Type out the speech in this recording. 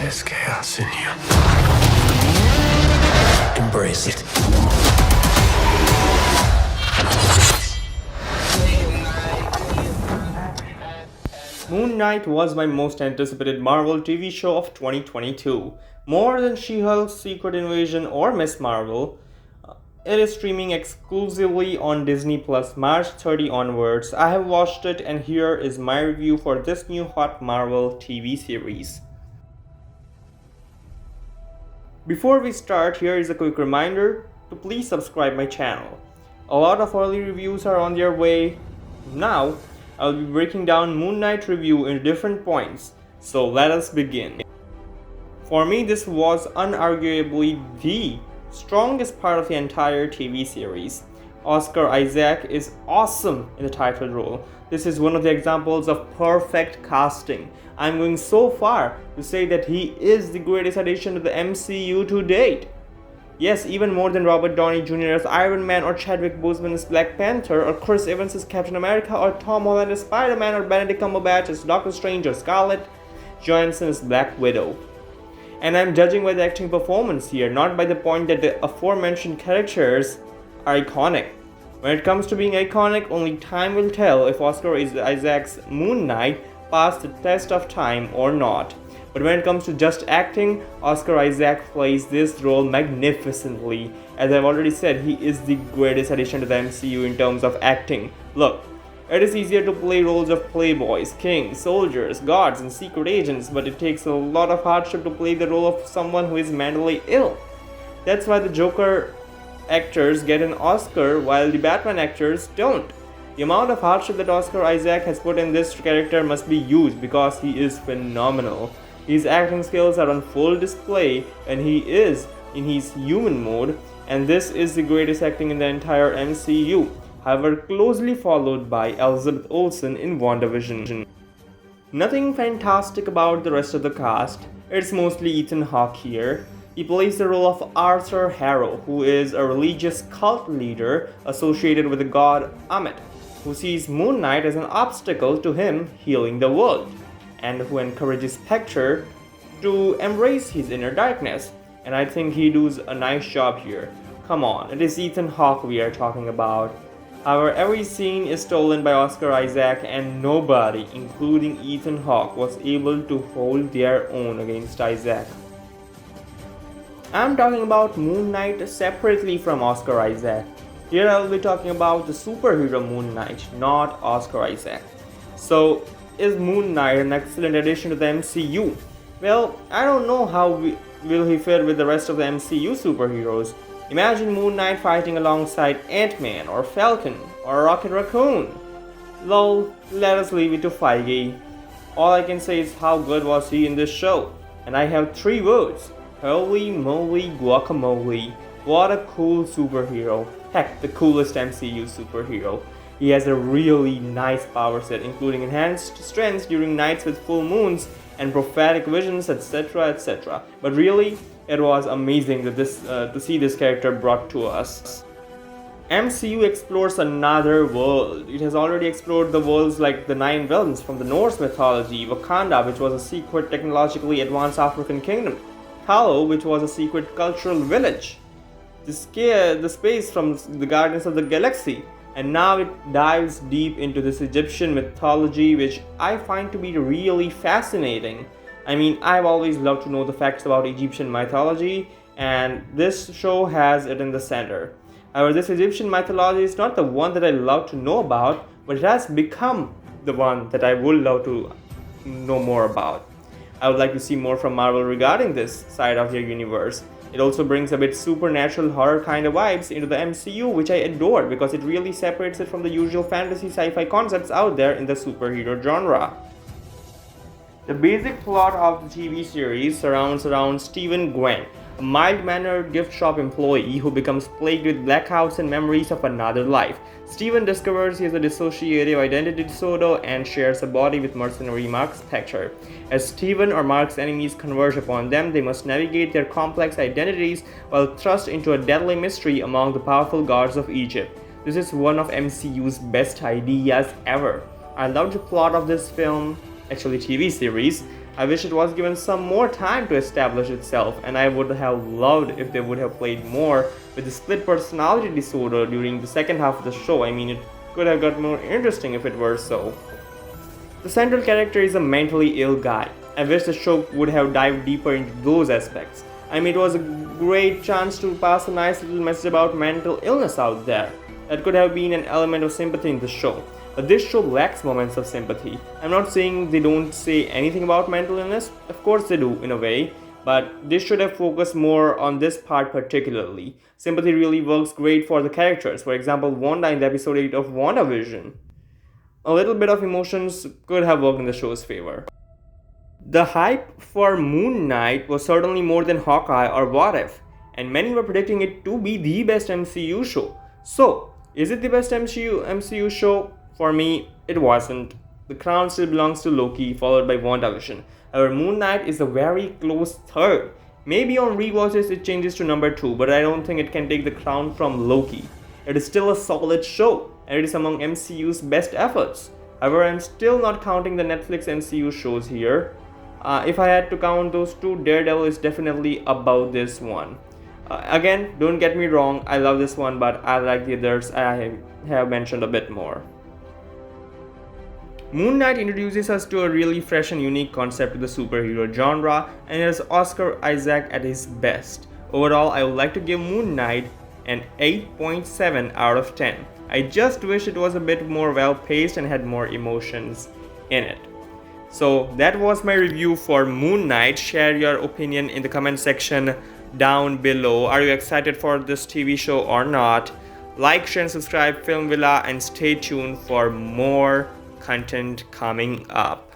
There's chaos in you. Embrace it. Moon Knight was my most anticipated Marvel TV show of 2022. More than She-Hulk, Secret Invasion, or Miss Marvel, it is streaming exclusively on Disney Plus March 30 onwards. I have watched it, and here is my review for this new hot Marvel TV series. Before we start, here is a quick reminder to please subscribe my channel. A lot of early reviews are on their way. Now, I'll be breaking down Moon Knight review into different points, so let us begin. For me, this was unarguably the strongest part of the entire TV series. Oscar Isaac is awesome in the title role. This is one of the examples of perfect casting. I'm going so far to say that he is the greatest addition to the MCU to date. Yes, even more than Robert Downey Jr. as Iron Man, or Chadwick Boseman as Black Panther, or Chris Evans as Captain America, or Tom Holland as Spider-Man, or Benedict Cumberbatch as Doctor Strange, or Scarlett Johansson as Black Widow. And I'm judging by the acting performance here, not by the point that the aforementioned characters are iconic. When it comes to being iconic, only time will tell if Oscar Isaac's Moon Knight passed the test of time or not. But when it comes to just acting, Oscar Isaac plays this role magnificently. As I've already said, he is the greatest addition to the MCU in terms of acting. Look, it is easier to play roles of playboys, kings, soldiers, gods, and secret agents, but it takes a lot of hardship to play the role of someone who is mentally ill. That's why the Joker actors get an Oscar while the Batman actors don't. The amount of hardship that Oscar Isaac has put in this character must be huge because he is phenomenal. His acting skills are on full display and he is in his human mode, and this is the greatest acting in the entire MCU, however closely followed by Elizabeth Olsen in WandaVision. Nothing fantastic about the rest of the cast. It's mostly Ethan Hawke here. He plays the role of Arthur Harrow, who is a religious cult leader associated with the god Ammit, who sees Moon Knight as an obstacle to him healing the world, and who encourages Spectre to embrace his inner darkness. And I think he does a nice job here. Come on, it is Ethan Hawke we are talking about. However, every scene is stolen by Oscar Isaac, and nobody, including Ethan Hawke, was able to hold their own against Isaac. I'm talking about Moon Knight separately from Oscar Isaac. Here I will be talking about the superhero Moon Knight, not Oscar Isaac. So, is Moon Knight an excellent addition to the MCU? Well, I don't know how will he fit with the rest of the MCU superheroes. Imagine Moon Knight fighting alongside Ant-Man, or Falcon, or Rocket Raccoon. Lol, let us leave it to Feige. All I can say is how good was he in this show. And I have 3 words. Holy moly guacamole. What a cool superhero. Heck, the coolest MCU superhero. He has a really nice power set, including enhanced strength during nights with full moons and prophetic visions, etc, etc. But really, it was amazing that to see this character brought to us. MCU explores another world. It has already explored the worlds like the 9 realms from the Norse mythology, Wakanda, which was a secret technologically advanced African kingdom, Halo, which was a secret cultural village, the space from the Guardians of the Galaxy, and now it dives deep into this Egyptian mythology, which I find to be really fascinating. I mean, I've always loved to know the facts about Egyptian mythology, and this show has it in the center. However, this Egyptian mythology is not the one that I love to know about, but it has become the one that I would love to know more about. I would like to see more from Marvel regarding this side of their universe. It also brings a bit supernatural horror kind of vibes into the MCU, which I adore because it really separates it from the usual fantasy sci-fi concepts out there in the superhero genre. The basic plot of the TV series surrounds around Stephen Gwen, a mild-mannered gift shop employee who becomes plagued with blackouts and memories of another life. Stephen discovers he has a dissociative identity disorder and shares a body with mercenary Mark Spector. As Stephen or Mark's enemies converge upon them, they must navigate their complex identities while thrust into a deadly mystery among the powerful gods of Egypt. This is one of MCU's best ideas ever. I love the plot of this film. actually TV series. I wish it was given some more time to establish itself, and I would have loved if they would have played more with the split personality disorder during the second half of the show. I mean, it could have got more interesting if it were so. The central character is a mentally ill guy. I wish the show would have dived deeper into those aspects. I mean, it was a great chance to pass a nice little message about mental illness out there. That could have been an element of sympathy in the show. But this show lacks moments of sympathy. I'm not saying they don't say anything about mental illness, of course they do in a way, but this should have focused more on this part particularly. Sympathy really works great for the characters. For example, Wanda in the episode 8 of WandaVision. A little bit of emotions could have worked in the show's favor. The hype for Moon Knight was certainly more than Hawkeye or What If, and many were predicting it to be the best MCU show. So, is it the best MCU show? For me, it wasn't. The crown still belongs to Loki, followed by WandaVision. However, Moon Knight is a very close third. Maybe on rewatches it changes to number 2, but I don't think it can take the crown from Loki. It is still a solid show, and it is among MCU's best efforts. However, I'm still not counting the Netflix MCU shows here. If I had to count those two, Daredevil is definitely above this one. Again, don't get me wrong, I love this one, but I like the others I have mentioned a bit more. Moon Knight introduces us to a really fresh and unique concept to the superhero genre, and is Oscar Isaac at his best. Overall, I would like to give Moon Knight an 8.7 out of 10. I just wish it was a bit more well paced and had more emotions in it. So that was my review for Moon Knight. Share your opinion in the comment section down below. Are you excited for this TV show or not? Like, share and subscribe Film Villa, and stay tuned for more content coming up.